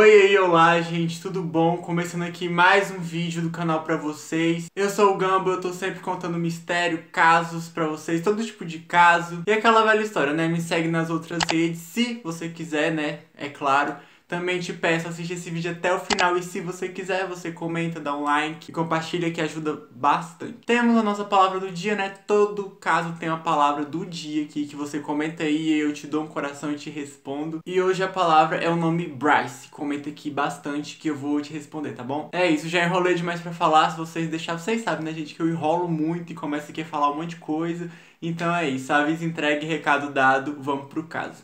Oi, e aí, olá, gente, tudo bom? Começando aqui mais um vídeo do canal pra vocês. Eu sou o Gamba, eu tô sempre contando mistério, casos pra vocês, todo tipo de caso. E aquela velha história, né? Me segue nas outras redes, se você quiser, né? É claro. Também te peço, assiste esse vídeo até o final e se você quiser, você comenta, dá um like e compartilha que ajuda bastante. Temos a nossa palavra do dia, né? Todo caso tem uma palavra do dia aqui que você comenta aí e eu te dou um coração e te respondo. E hoje a palavra é o nome Bryce. Comenta aqui bastante que eu vou te responder, tá bom? É isso, já enrolei demais pra falar, se vocês deixarem, vocês sabem, né, gente, que eu enrolo muito e começo aqui a falar um monte de coisa. Então é isso, aviso entregue, recado dado, vamos pro caso.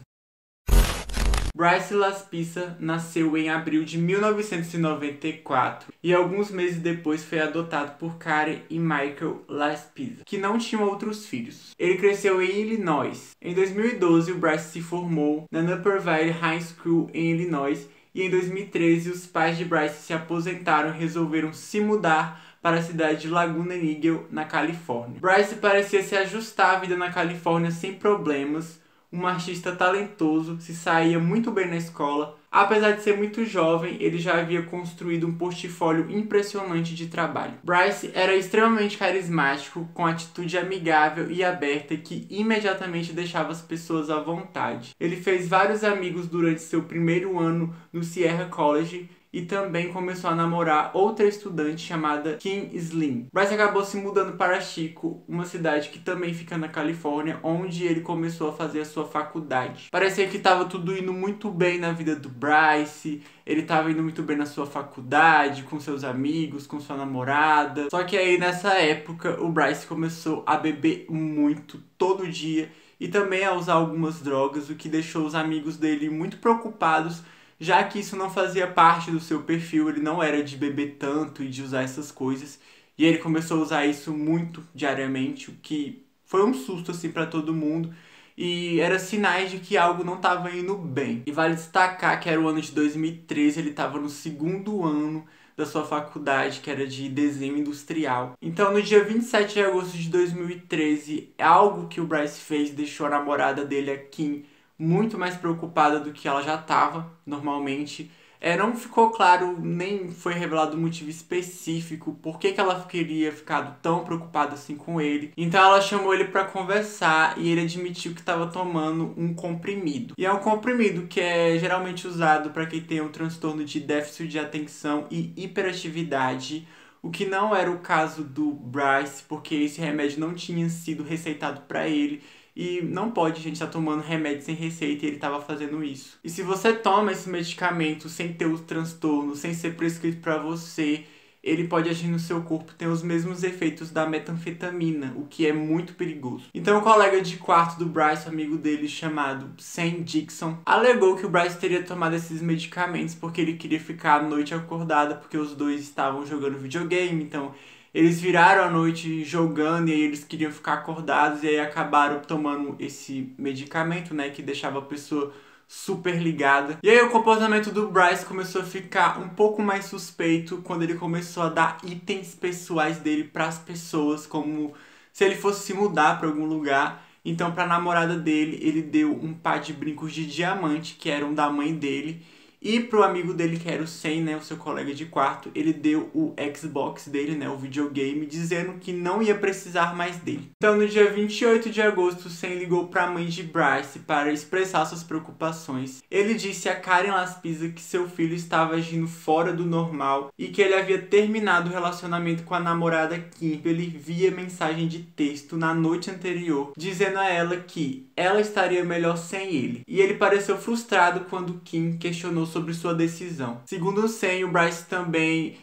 Bryce Laspisa nasceu em abril de 1994 e alguns meses depois foi adotado por Karen e Michael Laspisa, que não tinham outros filhos. Ele cresceu em Illinois. Em 2012, o Bryce se formou na Upper Valley High School em Illinois e em 2013 os pais de Bryce se aposentaram e resolveram se mudar para a cidade de Laguna Niguel, na Califórnia. Bryce parecia se ajustar à vida na Califórnia sem problemas. Um artista talentoso, se saía muito bem na escola. Apesar de ser muito jovem, ele já havia construído um portfólio impressionante de trabalho. Bryce era extremamente carismático, com atitude amigável e aberta que imediatamente deixava as pessoas à vontade. Ele fez vários amigos durante seu primeiro ano no Sierra College e também começou a namorar outra estudante chamada Kim Slim. Bryce acabou se mudando para Chico, uma cidade que também fica na Califórnia, onde ele começou a fazer a sua faculdade. Parecia que estava tudo indo muito bem na vida do Bryce, ele estava indo muito bem na sua faculdade, com seus amigos, com sua namorada. Só que aí nessa época o Bryce começou a beber muito, todo dia, e também a usar algumas drogas, o que deixou os amigos dele muito preocupados, já que isso não fazia parte do seu perfil, ele não era de beber tanto e de usar essas coisas. E ele começou a usar isso muito diariamente, o que foi um susto assim para todo mundo. E era sinais de que algo não estava indo bem. E vale destacar que era o ano de 2013, ele estava no segundo ano da sua faculdade, que era de desenho industrial. Então, no dia 27 de agosto de 2013, algo que o Bryce fez deixou a namorada dele, a Kim, muito mais preocupada do que ela já estava normalmente. Não ficou claro, nem foi revelado um motivo específico por que ela queria ficar tão preocupada assim com ele. Então ela chamou ele para conversar e ele admitiu que estava tomando um comprimido. E é um comprimido que é geralmente usado para quem tem um transtorno de déficit de atenção e hiperatividade, o que não era o caso do Bryce, porque esse remédio não tinha sido receitado para ele. E não pode, gente, estar tomando remédio sem receita e ele estava fazendo isso. E se você toma esse medicamento sem ter o transtorno, sem ser prescrito para você, ele pode agir no seu corpo, tem os mesmos efeitos da metanfetamina, o que é muito perigoso. Então o colega de quarto do Bryce, amigo dele chamado Sam Dixon, alegou que o Bryce teria tomado esses medicamentos porque ele queria ficar a noite acordada, porque os dois estavam jogando videogame, então eles viraram a noite jogando e aí eles queriam ficar acordados e aí acabaram tomando esse medicamento, né, que deixava a pessoa super ligada. E aí o comportamento do Bryce começou a ficar um pouco mais suspeito quando ele começou a dar itens pessoais dele para as pessoas, como se ele fosse se mudar para algum lugar. Então, para a namorada dele, ele deu um par de brincos de diamante, que eram da mãe dele. E pro amigo dele, que era o Sam, né, o seu colega de quarto, ele deu o Xbox dele, né, o videogame, dizendo que não ia precisar mais dele. Então, no dia 28 de agosto, o Sam ligou para a mãe de Bryce para expressar suas preocupações. Ele disse a Karen Laspisa que seu filho estava agindo fora do normal e que ele havia terminado o relacionamento com a namorada Kimberly via mensagem de texto na noite anterior, dizendo a ela que ela estaria melhor sem ele. E ele pareceu frustrado quando Kim questionou sobre sua decisão. Segundo o Sam, o Bryce também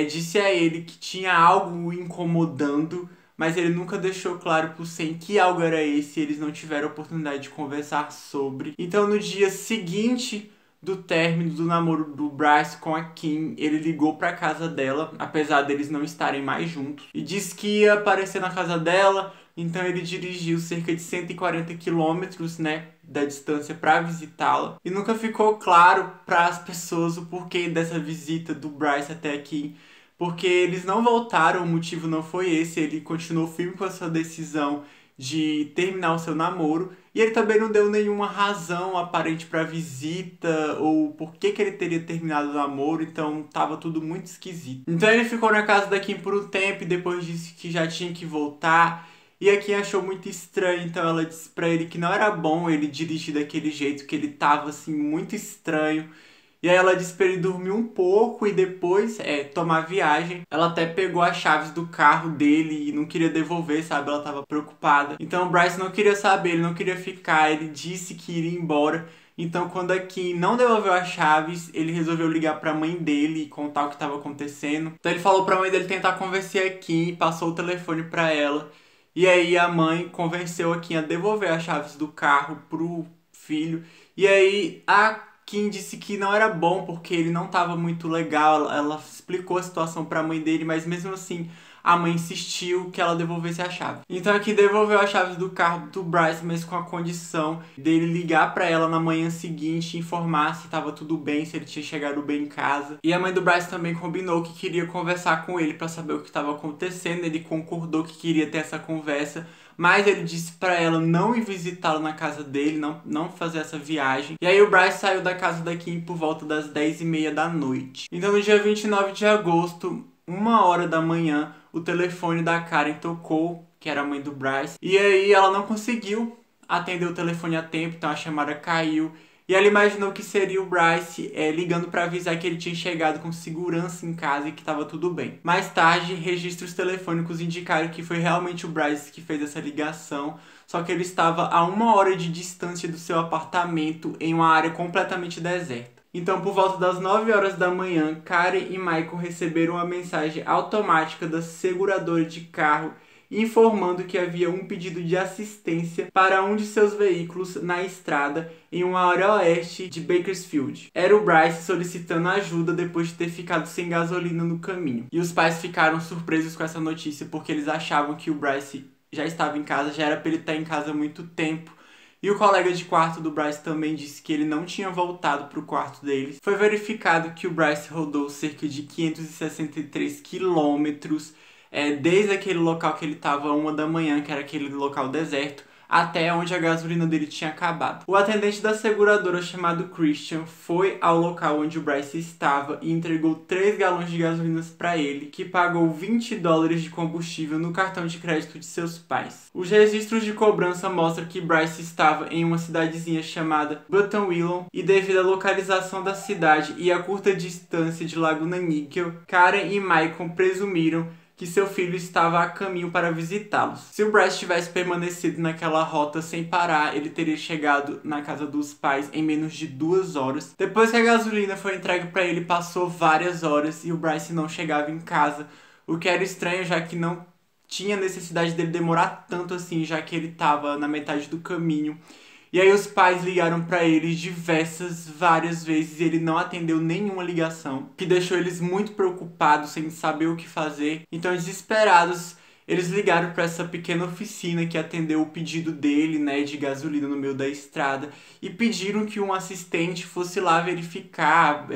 disse a ele que tinha algo o incomodando, mas ele nunca deixou claro pro Sam que algo era esse e eles não tiveram a oportunidade de conversar sobre. Então, no dia seguinte do término do namoro do Bryce com a Kim, ele ligou pra casa dela, apesar deles não estarem mais juntos, e disse que ia aparecer na casa dela. Então ele dirigiu cerca de 140 quilômetros, né, da distância para visitá-la. E nunca ficou claro para as pessoas o porquê dessa visita do Bryce até aqui. Porque eles não voltaram, o motivo não foi esse. Ele continuou firme com a sua decisão de terminar o seu namoro. E ele também não deu nenhuma razão aparente pra visita ou por que ele teria terminado o namoro, então tava tudo muito esquisito. Então ele ficou na casa da Kim por um tempo e depois disse que já tinha que voltar. E a Kim achou muito estranho, então ela disse pra ele que não era bom ele dirigir daquele jeito, que ele tava assim muito estranho. E aí ela disse pra ele dormir um pouco e depois tomar viagem. Ela até pegou as chaves do carro dele e não queria devolver, sabe? Ela tava preocupada. Então o Bryce não queria saber, ele não queria ficar, ele disse que iria embora. Então quando a Kim não devolveu as chaves, ele resolveu ligar pra mãe dele e contar o que estava acontecendo. Então ele falou pra mãe dele tentar convencer a Kim e passou o telefone pra ela. E aí a mãe convenceu a Kim a devolver as chaves do carro pro filho. E aí a Kim disse que não era bom porque ele não estava muito legal. Ela explicou a situação para a mãe dele, mas mesmo assim a mãe insistiu que ela devolvesse a chave. Então a Kim devolveu as chaves do carro do Bryce, mas com a condição dele ligar para ela na manhã seguinte e informar se estava tudo bem, se ele tinha chegado bem em casa. E a mãe do Bryce também combinou que queria conversar com ele para saber o que estava acontecendo. Ele concordou que queria ter essa conversa, mas ele disse pra ela não ir visitá-lo na casa dele, não fazer essa viagem. E aí o Bryce saiu da casa da Kim por volta das 10h30 da noite. Então no dia 29 de agosto, 1h da manhã, o telefone da Karen tocou, que era a mãe do Bryce. E aí ela não conseguiu atender o telefone a tempo, então a chamada caiu. E ela imaginou que seria o Bryce ligando para avisar que ele tinha chegado com segurança em casa e que estava tudo bem. Mais tarde, registros telefônicos indicaram que foi realmente o Bryce que fez essa ligação, só que ele estava a 1h de distância do seu apartamento em uma área completamente deserta. Então, por volta das 9h da manhã, Karen e Michael receberam uma mensagem automática da seguradora de carro informando que havia um pedido de assistência para um de seus veículos na estrada em uma área oeste de Bakersfield. Era o Bryce solicitando ajuda depois de ter ficado sem gasolina no caminho. E os pais ficaram surpresos com essa notícia porque eles achavam que o Bryce já estava em casa, já era para ele estar em casa há muito tempo. E o colega de quarto do Bryce também disse que ele não tinha voltado para o quarto deles. Foi verificado que o Bryce rodou cerca de 563 quilômetros desde aquele local que ele estava 1h da manhã, que era aquele local deserto, até onde a gasolina dele tinha acabado. O atendente da seguradora chamado Christian foi ao local onde o Bryce estava e entregou 3 galões de gasolina para ele, que pagou $20 de combustível no cartão de crédito de seus pais. Os registros de cobrança mostram que Bryce estava em uma cidadezinha chamada Buttonwillow e devido à localização da cidade e à curta distância de Laguna Níquel, Karen e Michael presumiram que seu filho estava a caminho para visitá-los. Se o Bryce tivesse permanecido naquela rota sem parar, ele teria chegado na casa dos pais em menos de 2 horas. Depois que a gasolina foi entregue para ele, passou várias horas e o Bryce não chegava em casa, o que era estranho, já que não tinha necessidade dele demorar tanto assim, já que ele estava na metade do caminho. E aí os pais ligaram pra ele várias vezes e ele não atendeu nenhuma ligação, que deixou eles muito preocupados, sem saber o que fazer. Então, desesperados, eles ligaram para essa pequena oficina que atendeu o pedido dele, de gasolina no meio da estrada, e pediram que um assistente fosse lá verificar,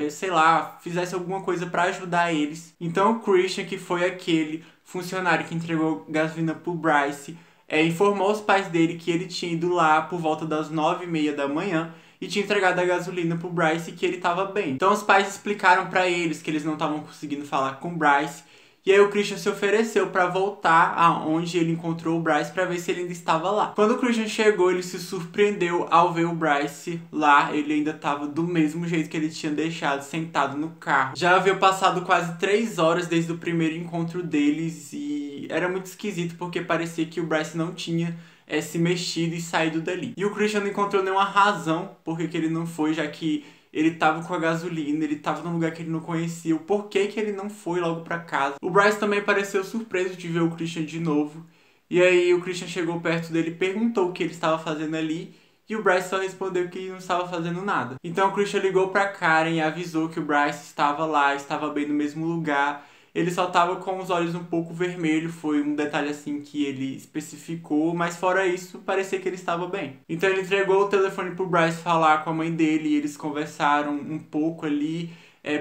fizesse alguma coisa para ajudar eles. Então o Christian, que foi aquele funcionário que entregou gasolina pro Bryce, informou os pais dele que ele tinha ido lá por volta das 9h30 da manhã e tinha entregado a gasolina pro Bryce e que ele estava bem. Então os pais explicaram para eles que eles não estavam conseguindo falar com o Bryce. E aí o Christian se ofereceu para voltar aonde ele encontrou o Bryce para ver se ele ainda estava lá. Quando o Christian chegou, ele se surpreendeu ao ver o Bryce lá. Ele ainda estava do mesmo jeito que ele tinha deixado, sentado no carro. Já havia passado quase 3 horas desde o primeiro encontro deles e era muito esquisito porque parecia que o Bryce não tinha se mexido e saído dali. E o Christian não encontrou nenhuma razão por que ele não foi, já que ele tava com a gasolina, ele tava num lugar que ele não conhecia, o porquê que ele não foi logo pra casa. O Bryce também pareceu surpreso de ver o Christian de novo. E aí o Christian chegou perto dele e perguntou o que ele estava fazendo ali. E o Bryce só respondeu que não estava fazendo nada. Então o Christian ligou pra Karen e avisou que o Bryce estava lá, estava bem no mesmo lugar. Ele só tava com os olhos um pouco vermelhos, foi um detalhe assim que ele especificou, mas fora isso, parecia que ele estava bem. Então ele entregou o telefone pro Bryce falar com a mãe dele e eles conversaram um pouco ali,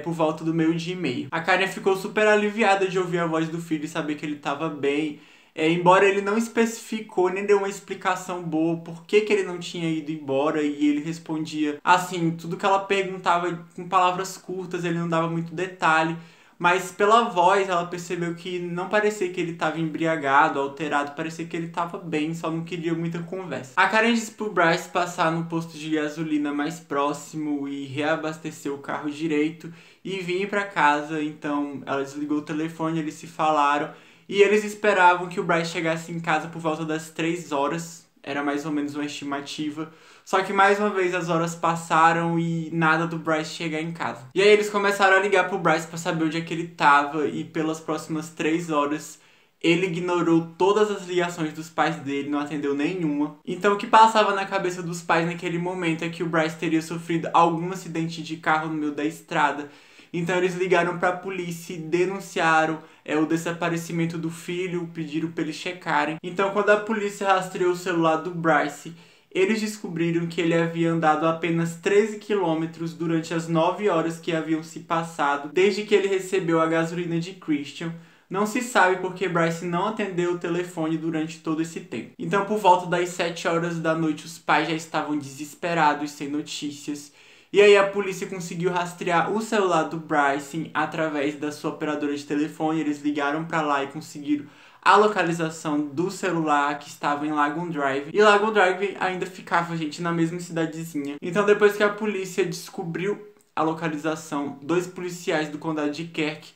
por volta do 12h30. A Karen ficou super aliviada de ouvir a voz do filho e saber que ele estava bem. Embora ele não especificou nem deu uma explicação boa por que ele não tinha ido embora, e ele respondia assim, tudo que ela perguntava com palavras curtas, ele não dava muito detalhe. Mas pela voz, ela percebeu que não parecia que ele estava embriagado, alterado, parecia que ele estava bem, só não queria muita conversa. A Karen disse pro Bryce passar no posto de gasolina mais próximo e reabastecer o carro direito e vir para casa. Então ela desligou o telefone, eles se falaram e eles esperavam que o Bryce chegasse em casa por volta das 3 horas, era mais ou menos uma estimativa. Só que mais uma vez as horas passaram e nada do Bryce chegar em casa. E aí eles começaram a ligar pro Bryce pra saber onde é que ele tava, e pelas próximas 3 horas ele ignorou todas as ligações dos pais dele, não atendeu nenhuma. Então o que passava na cabeça dos pais naquele momento é que o Bryce teria sofrido algum acidente de carro no meio da estrada. Então eles ligaram pra polícia e denunciaram o desaparecimento do filho, pediram pra eles checarem. Então quando a polícia rastreou o celular do Bryce, eles descobriram que ele havia andado apenas 13 quilômetros durante as 9 horas que haviam se passado desde que ele recebeu a gasolina de Christian. Não se sabe porque Bryce não atendeu o telefone durante todo esse tempo. Então, por volta das 7 horas da noite, os pais já estavam desesperados, sem notícias. E aí a polícia conseguiu rastrear o celular do Bryce através da sua operadora de telefone. Eles ligaram para lá e conseguiram a localização do celular, que estava em Lagoon Drive. E Lagoon Drive ainda ficava, gente, na mesma cidadezinha. Então depois que a polícia descobriu a localização, 2 policiais do condado de Kirk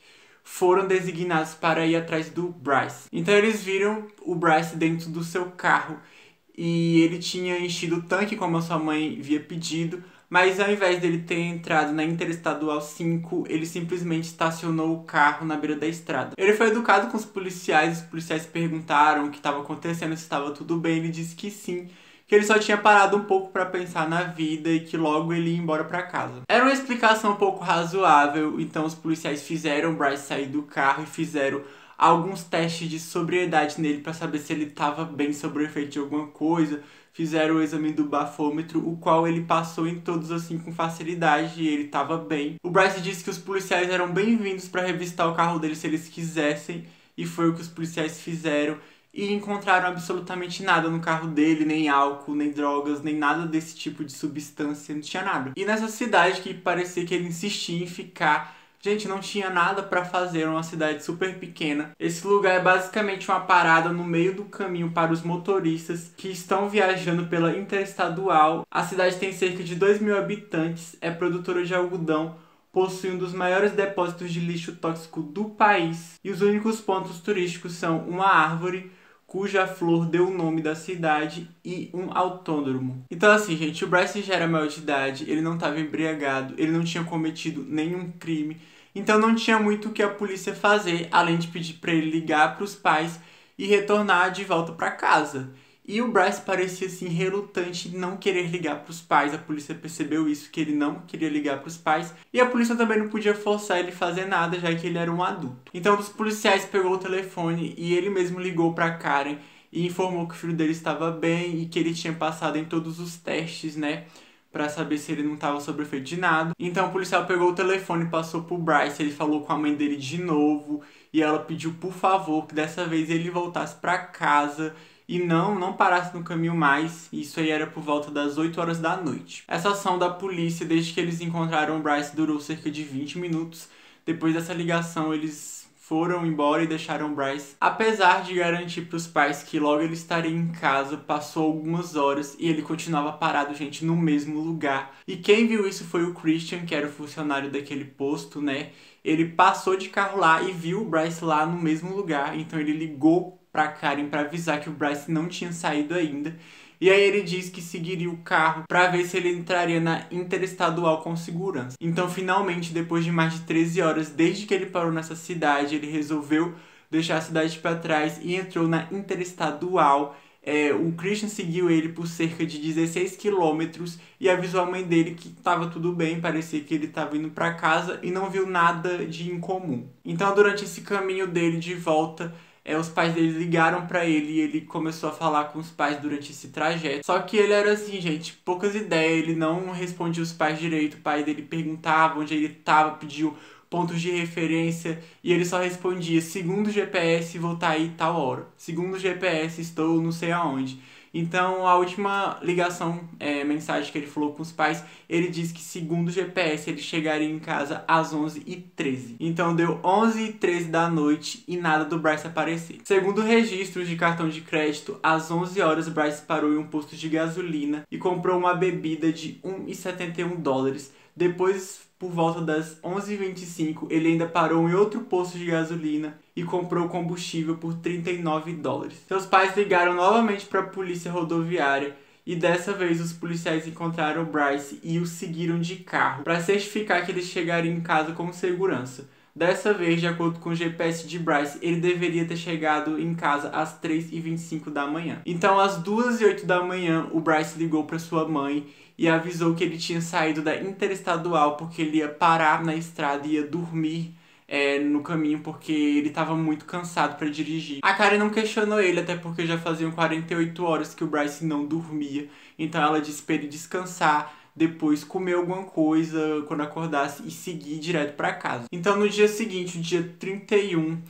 foram designados para ir atrás do Bryce. Então eles viram o Bryce dentro do seu carro e ele tinha enchido o tanque como a sua mãe havia pedido, mas ao invés dele ter entrado na Interestadual 5, ele simplesmente estacionou o carro na beira da estrada. Ele foi educado com os policiais perguntaram o que estava acontecendo, se estava tudo bem, ele disse que sim, que ele só tinha parado um pouco para pensar na vida e que logo ele ia embora para casa. Era uma explicação um pouco razoável, então os policiais fizeram o Bryce sair do carro e fizeram alguns testes de sobriedade nele para saber se ele estava bem sob o efeito de alguma coisa. Fizeram o exame do bafômetro, o qual ele passou em todos assim com facilidade e ele estava bem. O Bryce disse que os policiais eram bem-vindos para revistar o carro dele se eles quisessem, e foi o que os policiais fizeram. E encontraram absolutamente nada no carro dele, nem álcool, nem drogas, nem nada desse tipo de substância, não tinha nada. E nessa cidade que parecia que ele insistia em ficar, gente, não tinha nada pra fazer, era uma cidade super pequena. Esse lugar é basicamente uma parada no meio do caminho para os motoristas que estão viajando pela Interestadual. A cidade tem cerca de 2.000 habitantes, é produtora de algodão, possui um dos maiores depósitos de lixo tóxico do país, e os únicos pontos turísticos são uma árvore cuja flor deu o nome da cidade e um autódromo. Então assim, gente, o Bryce já era maior de idade, ele não estava embriagado, ele não tinha cometido nenhum crime, então não tinha muito o que a polícia fazer, além de pedir para ele ligar para os pais e retornar de volta para casa. E o Bryce parecia assim relutante em não querer ligar para os pais. A polícia percebeu isso, que ele não queria ligar para os pais. E a polícia também não podia forçar ele a fazer nada, já que ele era um adulto. Então um dos policiais pegou o telefone e ele mesmo ligou para Karen e informou que o filho dele estava bem e que ele tinha passado em todos os testes, né? Pra saber se ele não estava sob efeito de nada. Então o policial pegou o telefone e passou pro Bryce. Ele falou com a mãe dele de novo. E ela pediu por favor que dessa vez ele voltasse pra casa e não parasse no caminho mais. Isso aí era por volta das 8 horas da noite. Essa ação da polícia, desde que eles encontraram o Bryce, durou cerca de 20 minutos. Depois dessa ligação, eles foram embora e deixaram o Bryce. Apesar de garantir para os pais que logo ele estaria em casa, passou algumas horas e ele continuava parado, gente, no mesmo lugar. E quem viu isso foi o Christian, que era o funcionário daquele posto, né? Ele passou de carro lá e viu o Bryce lá no mesmo lugar, então ele ligou pra Karen pra avisar que o Bryce não tinha saído ainda. E aí ele disse que seguiria o carro pra ver se ele entraria na Interestadual com segurança. Então finalmente, depois de mais de 13 horas, desde que ele parou nessa cidade, ele resolveu deixar a cidade pra trás e entrou na Interestadual. O Christian seguiu ele por cerca de 16 quilômetros e avisou a mãe dele que estava tudo bem, parecia que ele estava indo para casa e não viu nada de incomum. Então durante esse caminho dele de volta, os pais dele ligaram pra ele e ele começou a falar com os pais durante esse trajeto. Só que ele era assim, gente, poucas ideias, ele não respondia os pais direito. O pai dele perguntava onde ele estava, pediu pontos de referência, e ele só respondia: segundo o GPS, vou estar aí tal hora. Segundo o GPS, estou não sei aonde. Então, a última ligação, mensagem que ele falou com os pais, ele disse que, segundo o GPS, ele chegaria em casa às 11h13. Então, deu 11h13 da noite e nada do Bryce aparecer. Segundo registros de cartão de crédito, às 11 horas, Bryce parou em um posto de gasolina e comprou uma bebida de $1,71. Depois, por volta das 11h25, ele ainda parou em outro posto de gasolina e comprou combustível por $39. Seus pais ligaram novamente para a polícia rodoviária e dessa vez os policiais encontraram o Bryce e o seguiram de carro para certificar que ele chegaria em casa com segurança. Dessa vez, de acordo com o GPS de Bryce, ele deveria ter chegado em casa às 3h25 da manhã. Então, às 2h08 da manhã, o Bryce ligou para sua mãe e avisou que ele tinha saído da Interestadual porque ele ia parar na estrada e ia dormir no caminho porque ele estava muito cansado para dirigir. A Karen não questionou ele, até porque já faziam 48 horas que o Bryce não dormia. Então ela disse para ele descansar, depois comer alguma coisa quando acordasse e seguir direto para casa. Então no dia seguinte, o dia 31,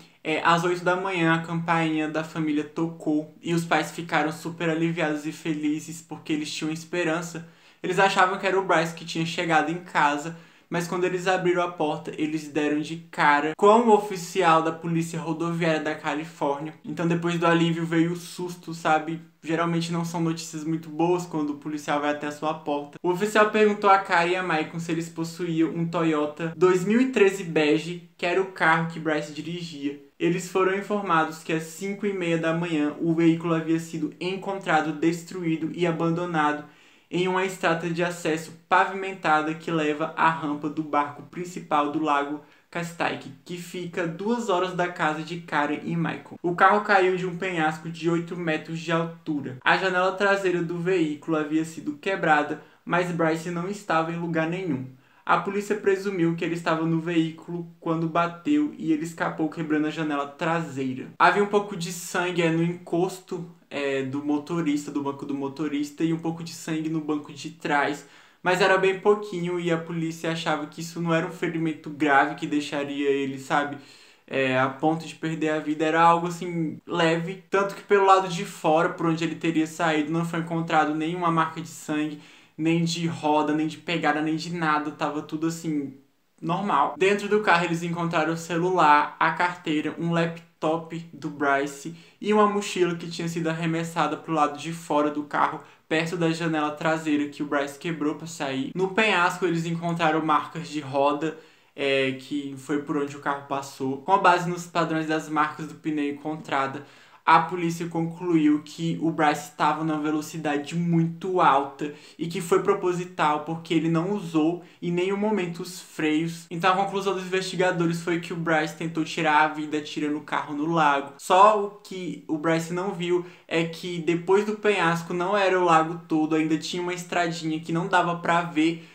às 8 da manhã, a campainha da família tocou e os pais ficaram super aliviados e felizes porque eles tinham esperança. Eles achavam que era o Bryce que tinha chegado em casa, mas quando eles abriram a porta, eles deram de cara com o oficial da Polícia Rodoviária da Califórnia. Então depois do alívio veio o susto, sabe? Geralmente não são notícias muito boas quando o policial vai até a sua porta. O oficial perguntou a Karen e a Michael se eles possuíam um Toyota 2013 bege, que era o carro que Bryce dirigia. Eles foram informados que às 5h30 da manhã o veículo havia sido encontrado destruído e abandonado em uma estrada de acesso pavimentada que leva à rampa do barco principal do lago Castaic, que fica 2 horas da casa de Karen e Michael. O carro caiu de um penhasco de 8 metros de altura. A janela traseira do veículo havia sido quebrada, mas Bryce não estava em lugar nenhum. A polícia presumiu que ele estava no veículo quando bateu e ele escapou quebrando a janela traseira. Havia um pouco de sangue no encosto do motorista, do banco do motorista, e um pouco de sangue no banco de trás, mas era bem pouquinho e a polícia achava que isso não era um ferimento grave que deixaria ele, sabe, a ponto de perder a vida. Era algo assim leve, tanto que pelo lado de fora, por onde ele teria saído, não foi encontrado nenhuma marca de sangue, nem de roda, nem de pegada, nem de nada. Tava tudo assim, normal. Dentro do carro eles encontraram o celular, a carteira, um laptop do Bryce e uma mochila que tinha sido arremessada pro lado de fora do carro, perto da janela traseira que o Bryce quebrou para sair. No penhasco eles encontraram marcas de roda, que foi por onde o carro passou. Com base nos padrões das marcas do pneu encontrada, a polícia concluiu que o Bryce estava numa velocidade muito alta e que foi proposital porque ele não usou em nenhum momento os freios. Então a conclusão dos investigadores foi que o Bryce tentou tirar a vida atirando o carro no lago. Só o que o Bryce não viu é que depois do penhasco não era o lago todo, ainda tinha uma estradinha que não dava pra ver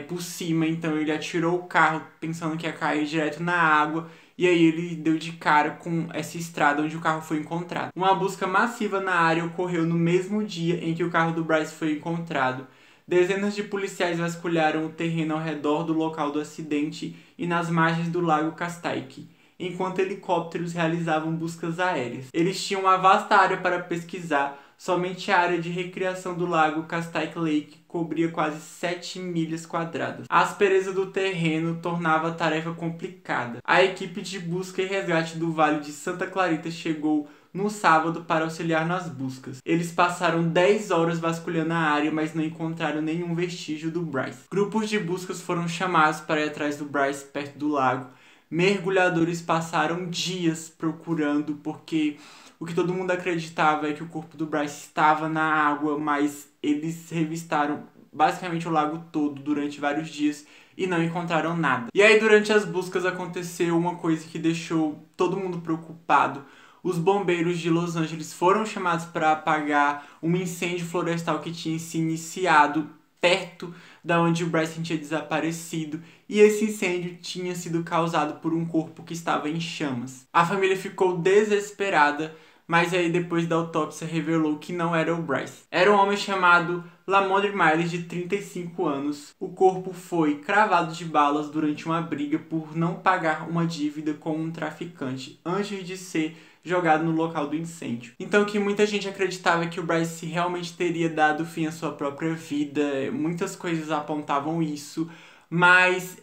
por cima. Então ele atirou o carro pensando que ia cair direto na água. E aí ele deu de cara com essa estrada onde o carro foi encontrado. Uma busca massiva na área ocorreu no mesmo dia em que o carro do Bryce foi encontrado. Dezenas de policiais vasculharam o terreno ao redor do local do acidente e nas margens do lago Castaic, enquanto helicópteros realizavam buscas aéreas. Eles tinham uma vasta área para pesquisar. Somente a área de recreação do lago Castaic Lake cobria quase 7 milhas quadradas. A aspereza do terreno tornava a tarefa complicada. A equipe de busca e resgate do Vale de Santa Clarita chegou no sábado para auxiliar nas buscas. Eles passaram 10 horas vasculhando a área, mas não encontraram nenhum vestígio do Bryce. Grupos de buscas foram chamados para ir atrás do Bryce perto do lago. Mergulhadores passaram dias procurando, porque o que todo mundo acreditava é que o corpo do Bryce estava na água, mas eles revistaram basicamente o lago todo durante vários dias e não encontraram nada. E aí durante as buscas aconteceu uma coisa que deixou todo mundo preocupado. Os bombeiros de Los Angeles foram chamados para apagar um incêndio florestal que tinha se iniciado perto da onde o Bryce tinha desaparecido, e esse incêndio tinha sido causado por um corpo que estava em chamas. A família ficou desesperada, mas aí depois da autópsia revelou que não era o Bryce. Era um homem chamado Lamondre Miles, de 35 anos. O corpo foi cravado de balas durante uma briga por não pagar uma dívida com um traficante, antes de ser jogado no local do incêndio. Então que muita gente acreditava que o Bryce realmente teria dado fim à sua própria vida, muitas coisas apontavam isso, mas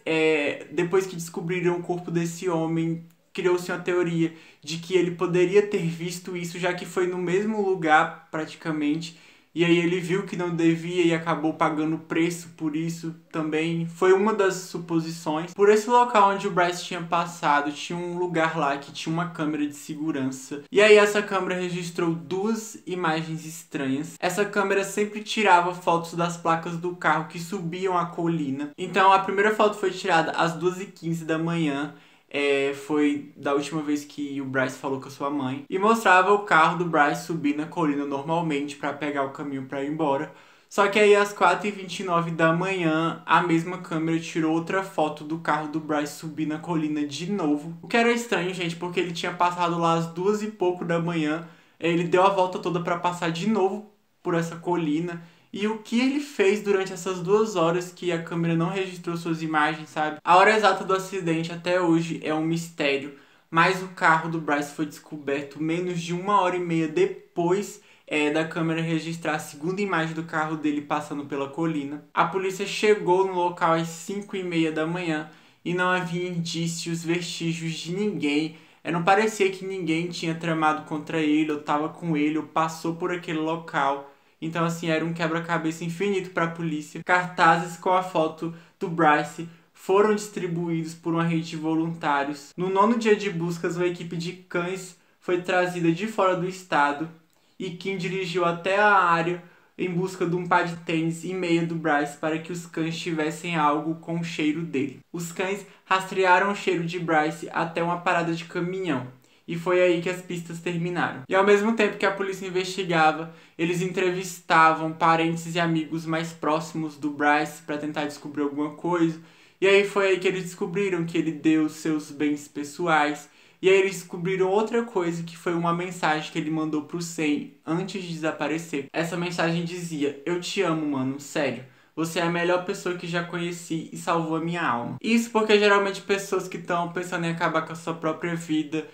depois que descobriram o corpo desse homem, criou-se uma teoria de que ele poderia ter visto isso, já que foi no mesmo lugar praticamente, e aí ele viu que não devia e acabou pagando o preço por isso também. Foi uma das suposições. Por esse local onde o Bryce tinha passado, tinha um lugar lá que tinha uma câmera de segurança. E aí essa câmera registrou duas imagens estranhas. Essa câmera sempre tirava fotos das placas do carro que subiam a colina. Então a primeira foto foi tirada às 2h15 da manhã. Foi da última vez que o Bryce falou com a sua mãe, e mostrava o carro do Bryce subir na colina normalmente para pegar o caminho para ir embora. Só que aí às 4h29 da manhã, a mesma câmera tirou outra foto do carro do Bryce subir na colina de novo. O que era estranho, gente, porque ele tinha passado lá às 2 e pouco da manhã, ele deu a volta toda para passar de novo por essa colina. E o que ele fez durante essas 2 horas que a câmera não registrou suas imagens, sabe? A hora exata do acidente até hoje é um mistério, mas o carro do Bryce foi descoberto menos de 1h30 depois da câmera registrar a segunda imagem do carro dele passando pela colina. A polícia chegou no local às 5h30 da manhã e não havia indícios, vestígios de ninguém. Não parecia que ninguém tinha tramado contra ele, ou estava com ele, ou passou por aquele local. Então, assim, era um quebra-cabeça infinito para a polícia. Cartazes com a foto do Bryce foram distribuídos por uma rede de voluntários. No 9º dia de buscas, uma equipe de cães foi trazida de fora do estado e Kim dirigiu até a área em busca de um par de tênis e meia do Bryce para que os cães tivessem algo com o cheiro dele. Os cães rastrearam o cheiro de Bryce até uma parada de caminhão. E foi aí que as pistas terminaram. E ao mesmo tempo que a polícia investigava, eles entrevistavam parentes e amigos mais próximos do Bryce para tentar descobrir alguma coisa. E aí foi aí que eles descobriram que ele deu seus bens pessoais. E aí eles descobriram outra coisa, que foi uma mensagem que ele mandou pro Sam antes de desaparecer. Essa mensagem dizia: "Eu te amo, mano, sério. Você é a melhor pessoa que já conheci e salvou a minha alma." Isso porque geralmente pessoas que estão pensando em acabar com a sua própria vida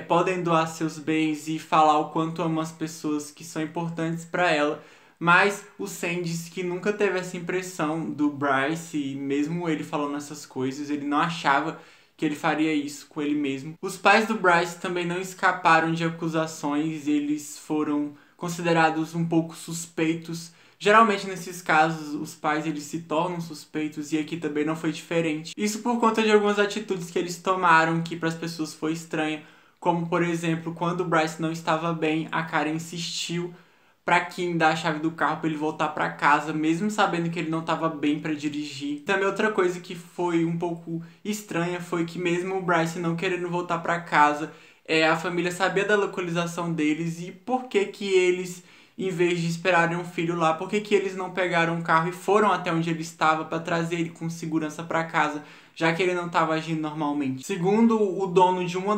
podem doar seus bens e falar o quanto amam as pessoas que são importantes para ela. Mas o Sam disse que nunca teve essa impressão do Bryce, e mesmo ele falando essas coisas, ele não achava que ele faria isso com ele mesmo. Os pais do Bryce também não escaparam de acusações, eles foram considerados um pouco suspeitos. Geralmente nesses casos os pais eles se tornam suspeitos, e aqui também não foi diferente. Isso por conta de algumas atitudes que eles tomaram que para as pessoas foi estranha, como por exemplo, quando o Bryce não estava bem, a Karen insistiu para Kim dar a chave do carro para ele voltar para casa, mesmo sabendo que ele não estava bem para dirigir. Também outra coisa que foi um pouco estranha foi que mesmo o Bryce não querendo voltar para casa, a família sabia da localização deles, e por que que eles, em vez de esperarem um filho lá, por que que eles não pegaram um carro e foram até onde ele estava para trazer ele com segurança para casa, já que ele não estava agindo normalmente? Segundo o dono de uma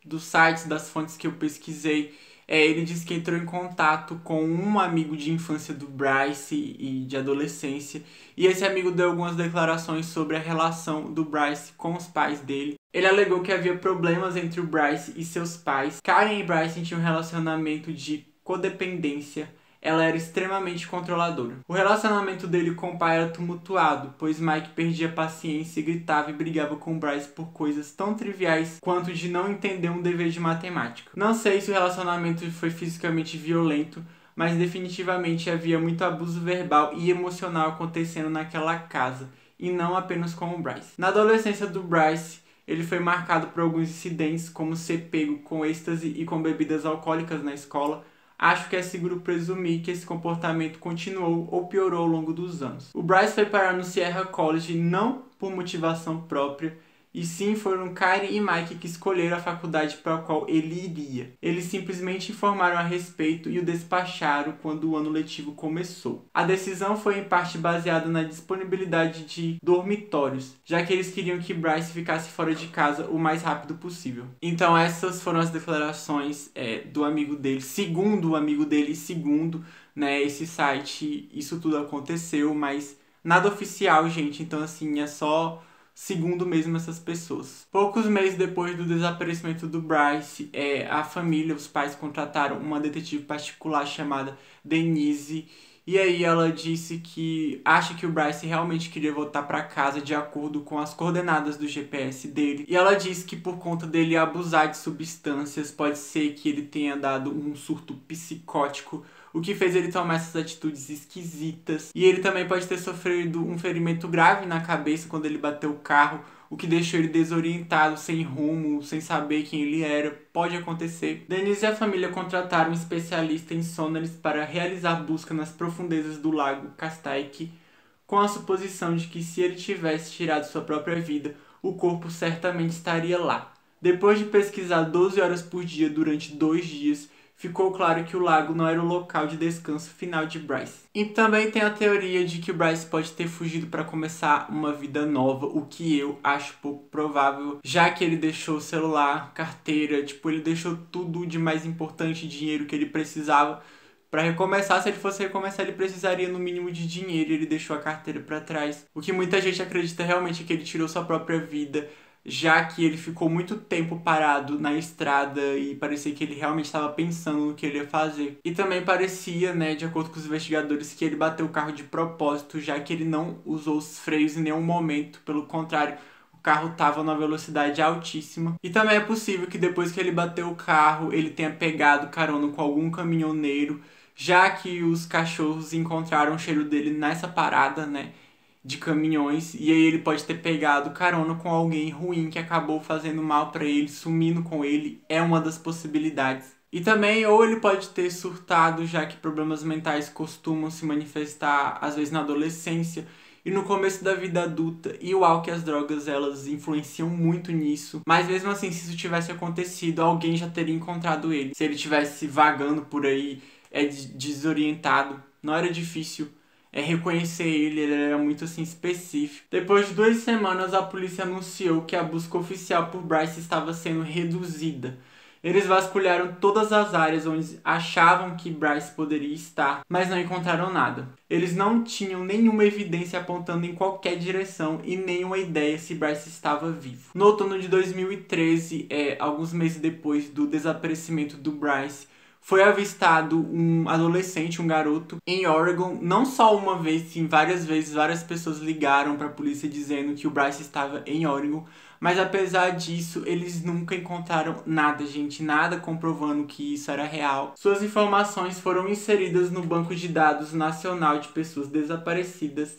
dos sites, das fontes que eu pesquisei, ele disse que entrou em contato com um amigo de infância do Bryce e de adolescência, e esse amigo deu algumas declarações sobre a relação do Bryce com os pais dele. Ele alegou que havia problemas entre o Bryce e seus pais. Karen e Bryce tinham um relacionamento de codependência. Ela era extremamente controladora. O relacionamento dele com o pai era tumultuado, pois Mike perdia a paciência e gritava e brigava com Bryce por coisas tão triviais quanto de não entender um dever de matemática. Não sei se o relacionamento foi fisicamente violento, mas definitivamente havia muito abuso verbal e emocional acontecendo naquela casa, e não apenas com o Bryce. Na adolescência do Bryce, ele foi marcado por alguns incidentes, como ser pego com êxtase e com bebidas alcoólicas na escola. Acho que é seguro presumir que esse comportamento continuou ou piorou ao longo dos anos. O Bryce foi parar no Sierra College não por motivação própria, e sim foram Karen e Mike que escolheram a faculdade para a qual ele iria. Eles simplesmente informaram a respeito e o despacharam quando o ano letivo começou. A decisão foi em parte baseada na disponibilidade de dormitórios, já que eles queriam que Bryce ficasse fora de casa o mais rápido possível. Então essas foram as declarações do amigo dele, segundo o amigo dele, segundo, né, esse site. Isso tudo aconteceu, mas nada oficial, gente, então assim, é só segundo mesmo essas pessoas. Poucos meses depois do desaparecimento do Bryce, a família, os pais contrataram uma detetive particular chamada Denise, e aí ela disse que acha que o Bryce realmente queria voltar para casa de acordo com as coordenadas do GPS dele. E ela disse que por conta dele abusar de substâncias, pode ser que ele tenha dado um surto psicótico, o que fez ele tomar essas atitudes esquisitas. E ele também pode ter sofrido um ferimento grave na cabeça quando ele bateu o carro, o que deixou ele desorientado, sem rumo, sem saber quem ele era. Pode acontecer. Denise e a família contrataram um especialista em sonares para realizar busca nas profundezas do lago Castaic, com a suposição de que se ele tivesse tirado sua própria vida, o corpo certamente estaria lá. Depois de pesquisar 12 horas por dia durante 2 dias, ficou claro que o lago não era o local de descanso final de Bryce. E também tem a teoria de que o Bryce pode ter fugido para começar uma vida nova, o que eu acho pouco provável, já que ele deixou o celular, carteira, ele deixou tudo de mais importante, dinheiro que ele precisava para recomeçar. Se ele fosse recomeçar, ele precisaria no mínimo de dinheiro, e ele deixou a carteira para trás. O que muita gente acredita realmente é que ele tirou sua própria vida, já que ele ficou muito tempo parado na estrada e parecia que ele realmente estava pensando no que ele ia fazer. E também parecia, né, de acordo com os investigadores, que ele bateu o carro de propósito, já que ele não usou os freios em nenhum momento. Pelo contrário, o carro estava numa velocidade altíssima. E também é possível que depois que ele bateu o carro, ele tenha pegado carona com algum caminhoneiro, já que os cachorros encontraram o cheiro dele nessa parada, né, de caminhões, e aí ele pode ter pegado carona com alguém ruim que acabou fazendo mal pra ele, sumindo com ele, é uma das possibilidades. E também, ou ele pode ter surtado, já que problemas mentais costumam se manifestar às vezes na adolescência e no começo da vida adulta, e o álcool e as drogas, elas influenciam muito nisso. Mas mesmo assim, se isso tivesse acontecido, alguém já teria encontrado ele. Se ele estivesse vagando por aí, desorientado, não era difícil reconhecer ele era muito assim específico. Depois de 2 semanas, a polícia anunciou que a busca oficial por Bryce estava sendo reduzida. Eles vasculharam todas as áreas onde achavam que Bryce poderia estar, mas não encontraram nada. Eles não tinham nenhuma evidência apontando em qualquer direção e nenhuma ideia se Bryce estava vivo. No outono de 2013, alguns meses depois do desaparecimento do Bryce, foi avistado um adolescente, um garoto, em Oregon. Não só uma vez, sim, várias vezes, várias pessoas ligaram para a polícia dizendo que o Bryce estava em Oregon. Mas apesar disso, eles nunca encontraram nada, gente, nada comprovando que isso era real. Suas informações foram inseridas no Banco de Dados Nacional de Pessoas Desaparecidas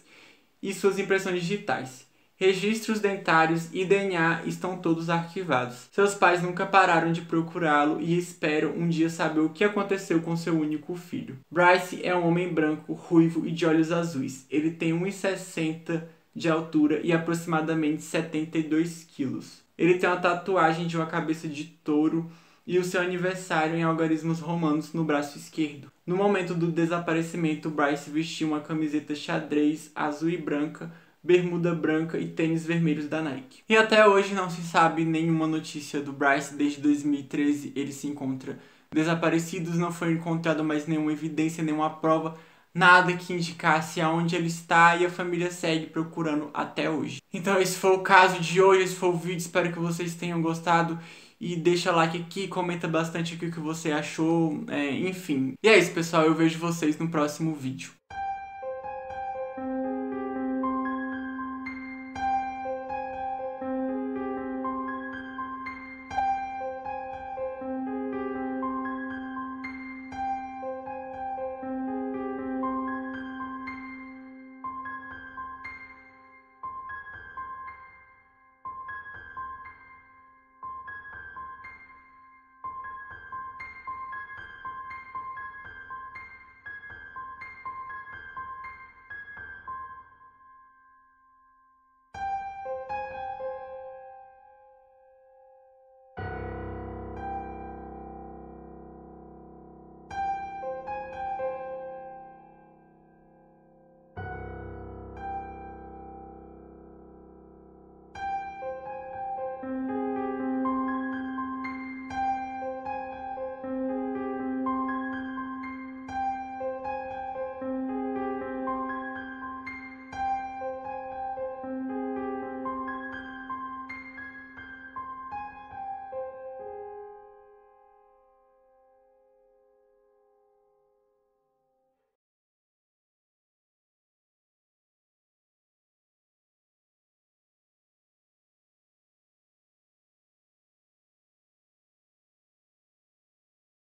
e suas impressões digitais. Registros dentários e DNA estão todos arquivados. Seus pais nunca pararam de procurá-lo e esperam um dia saber o que aconteceu com seu único filho. Bryce é um homem branco, ruivo e de olhos azuis. Ele tem 1,60 de altura e aproximadamente 72 quilos. Ele tem uma tatuagem de uma cabeça de touro e o seu aniversário em algarismos romanos no braço esquerdo. No momento do desaparecimento, Bryce vestiu uma camiseta xadrez azul e branca, bermuda branca e tênis vermelhos da Nike. E até hoje não se sabe nenhuma notícia do Bryce. Desde 2013 ele se encontra desaparecido, não foi encontrado mais nenhuma evidência, nenhuma prova, nada que indicasse aonde ele está, e a família segue procurando até hoje. Então esse foi o caso de hoje, esse foi o vídeo, espero que vocês tenham gostado. E deixa like aqui, comenta bastante aqui o que você achou, enfim. E é isso, pessoal, eu vejo vocês no próximo vídeo.